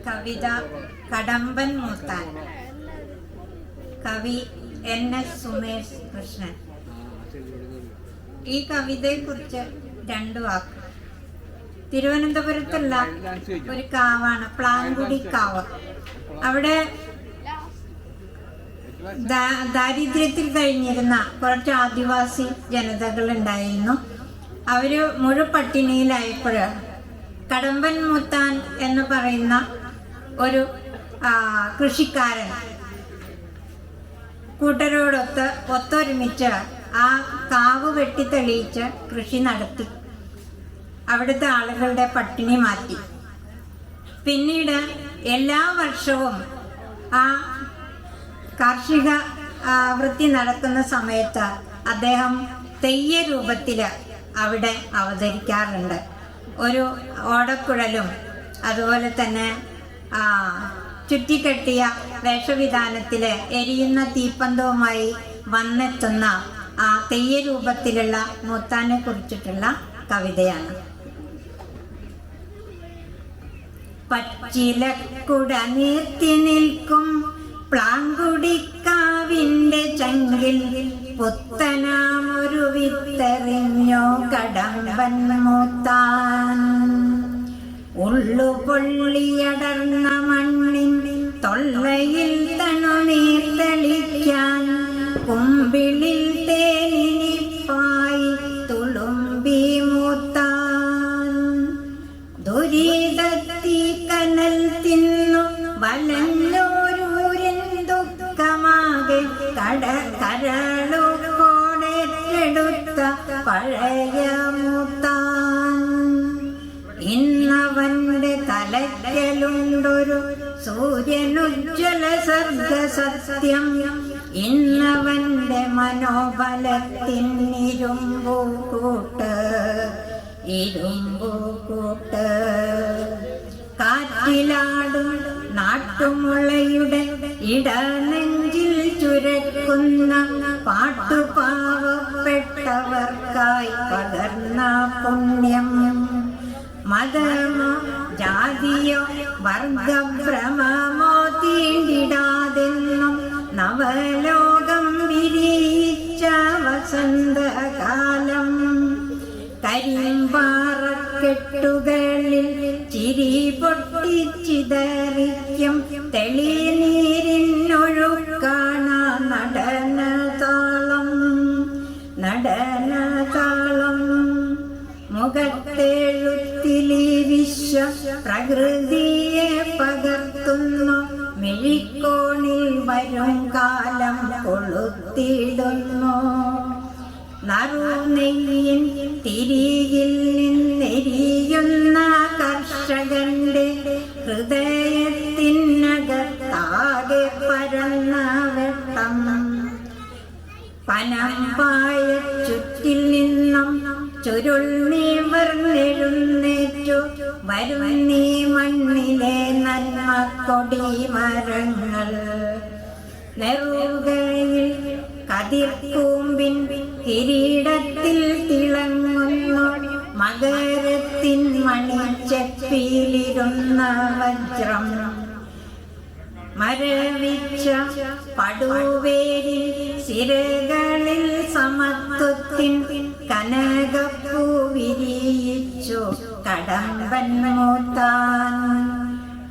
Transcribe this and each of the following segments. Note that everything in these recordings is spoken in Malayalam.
കവിത കടമ്പൻ മൂത്താൻ. കവി NS സുമേഷ് കൃഷ്ണൻ. ഈ കവിതയെക്കുറിച്ച് 2 വാക്ക്. തിരുവനന്തപുരത്തുള്ള ഒരു കാവാണ് പ്ലാങ്കുടി കാവ്. അവിടെ ദാരിദ്ര്യത്തിൽ കഴിഞ്ഞിരുന്ന കുറച്ച് ആദിവാസി ജനതകൾ ഉണ്ടായിരുന്നു. അവര് മുഴുപട്ടിണിയിലായപ്പോൾ കടമ്പൻ മൂത്താൻ എന്ന് പറയുന്ന ഒരു കൃഷിക്കാരൻ കൂട്ടരോടൊത്ത് ഒത്തൊരുമിച്ച് ആ കാവ് വെട്ടിത്തെളിയിച്ച് കൃഷി നടത്തി അവിടുത്തെ ആളുകളുടെ പട്ടിണി മാറ്റി. പിന്നീട് എല്ലാ വർഷവും ആ കാർഷിക വൃത്തി നടക്കുന്ന സമയത്ത് അദ്ദേഹം തെയ്യ രൂപത്തിൽ അവിടെ അവതരിക്കാറുണ്ട്. ഒരു ഓടക്കുഴലും അതുപോലെ തന്നെ ചുറ്റിക്കെട്ടിയ വേഷവിധാനത്തിൽ എരിയുന്ന തീപ്പന്തവുമായി വന്നെത്തുന്ന ആ തെയ്യ രൂപത്തിലുള്ള മൂത്താനെ കുറിച്ചിട്ടുള്ള കവിതയാണ്. പച്ചിലക്കുട നീർത്തി നിൽക്കും പ്ലാങ്കുടിക്കാവിന്റെ ചങ്കിൽ പുത്തനാമൊരു വിത്തെറിഞ്ഞോ കടമ്പൻ മൂത്താൻ. ഉള്ളു പൊള്ളിയടർന്ന മണ്ണിൻ തൊള്ളയിൽ തണുനീർ തെളിക്കാൻ കുമ്പിളിൽ തേനിപ്പായി തുളുമ്പി മൂത്താൻ. ദുരിതത്തി കനൽ തിന്നു വലഞ്ഞോരൂരിൻ ദുഃഖമാകെ കരളുകൊടേറ്റെടുത്ത പഴയ മൂത്താൻ. ഇന്നവന്റെ തലയ്ക്കലുണ്ടൊരു സൂര്യനുജ്വല സർഗസത്യം. ഇന്നവന്റെ മനോബലത്തിനിരുമ്പൂക്കൂട്ട് ഇരുമ്പൂക്കൂട്ട്. കാറ്റിലാടും നാട്ടുമുളയുടെ ഇടനെഞ്ചിൽ ചുരക്കുന്ന പാട്ടുപാവപ്പെട്ടവർക്കായി പകർന്ന പുണ്യം. മതമോ ജാതിയോ വർഗഭ്രമമോ തീണ്ടിടാതെന്നും നവലോകം വിരിയിച്ച വസന്തകാലം. കരിമ്പാറക്കെട്ടുകളിൽ ചിരി പൊട്ടിച്ചിതറിക്കും തെളിനീരിനൊഴുക്കാണ നടനതാളം നടനതാളം. മുഖത്തെഴുത്തിലി വിശ്വ പ്രകൃതിയെ പകർത്തുന്നു. മിഴിക്കോണിൽ വരും കാലം കൊളുത്തിടുന്നു. നറുനെയ്യിൻ തിരിയിൽ നിന്നെരിയുന്ന കർഷകന്റെ ഹൃദയത്തിനകത്താകെ പരന്ന വെട്ടം. പനമ്പായ ചുറ്റിൽ നിന്നും ചുരുൾ നിവർന്നെഴുന്നേറ്റു വരുന്നീ മണ്ണിലെ നന്മക്കൊടി മരങ്ങൾ. നെറുകയിൽ കതിർക്കൂമ്പിൻ കിരീടത്തിൽ തിളങ്ങുന്നു മകരത്തിൻ മണിച്ചെപ്പിയിലിരുന്ന വജ്രം. മരവിച്ച പടുവേരിൽ സിരകളിൽ സമത്വത്തിൻ കനകപ്പൂ വിരിയിച്ചു കടമ്പൻ മൂത്താൻ.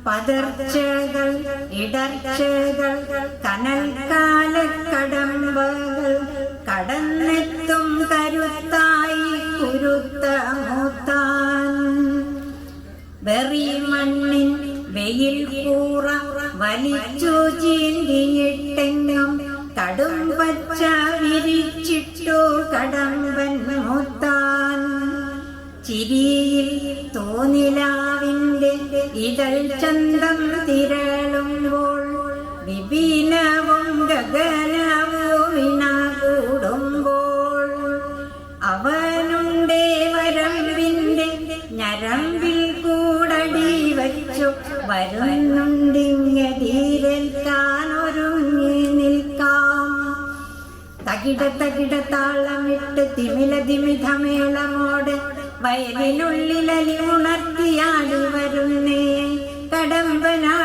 പതർച്ചകൾ ഇടർച്ചകൾ കനൽക്കാല കടമ്പകൾ കടന്നെത്തും കരുത്തായി കുരുത്ത മൂത്താൻ. വെറി മണ്ണിൻ വെയിൽ കൂറ വലിച്ചു ചീന്തിയിട്ടെങ്ങും കടും പച്ച വിരിച്ചിട്ടു കടമ്പൻ മൂത്താൻ. ചിരിയിൽ തോന്നിലാവിന്റെ ഇതൾ ചന്തം തിരളുമ്പോൾ വിപിനവും ഗഗനവുമിണകൂടുമ്പോൾ അവനുണ്ടേ വരമ്പിന്റെ ഞരമ്പിൽ കൂടടി വച്ചു വരുന്നുണ്ടിങ്ങതീരേൽക്കാൻ ഒരുങ്ങി നിൽക്കാം. തകിട തകിട താളമിട്ട് തിമില തിമിധമേളമോട് വയലിനുള്ളിലലി ഉണർത്തിയാടി വരുന്നേ കടമ്പനാ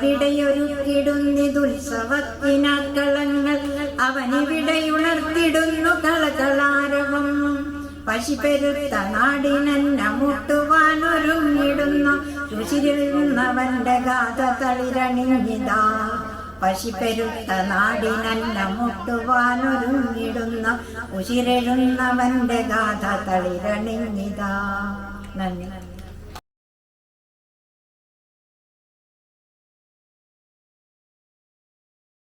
അവനിവിടെയൊരുക്കിടുന്നിതുത്സവത്തിനാക്കളങ്ങൾ അവനിവിടെയുണർത്തിടുന്നു കളകളാരവം. പശിപ്പെരുത്ത നാടിനന്ന മുട്ടുവാനൊരുങ്ങിടുന്നു രുചിരുന്നവന്റെ ഗാഥ തളിരണിഞ്ഞിതാ. പശിപ്പെരുത്ത നാടിനല്ല മുട്ടുവാനൊരുങ്ങിടുന്ന ഉശിരെഴുന്നവന്റെ ഗാഥ തളിരണിഞ്ഞിതാ. നന്ദി.